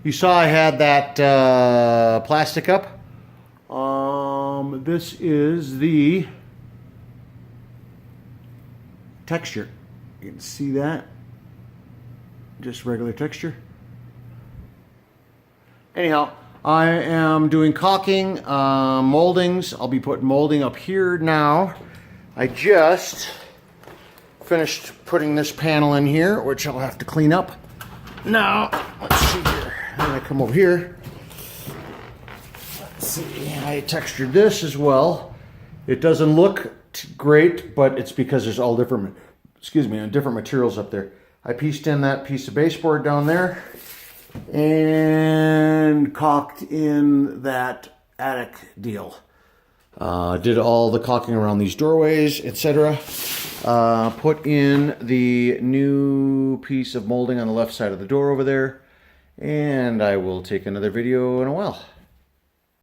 You saw I had that plastic up. This is the texture. You can see that. Just regular texture. Anyhow, I am doing caulking, moldings. I'll be putting molding up here now. I just finished putting this panel in here, which I'll have to clean up. Now, let's see here. I'm gonna come over here. Let's see, I textured this as well. It doesn't look great, but it's because there's all different, different materials up there. I pieced in that piece of baseboard down there and caulked in that attic deal. Did all the caulking around these doorways, etc. Put in the new piece of molding on the left side of the door over there. And I will take another video in a while.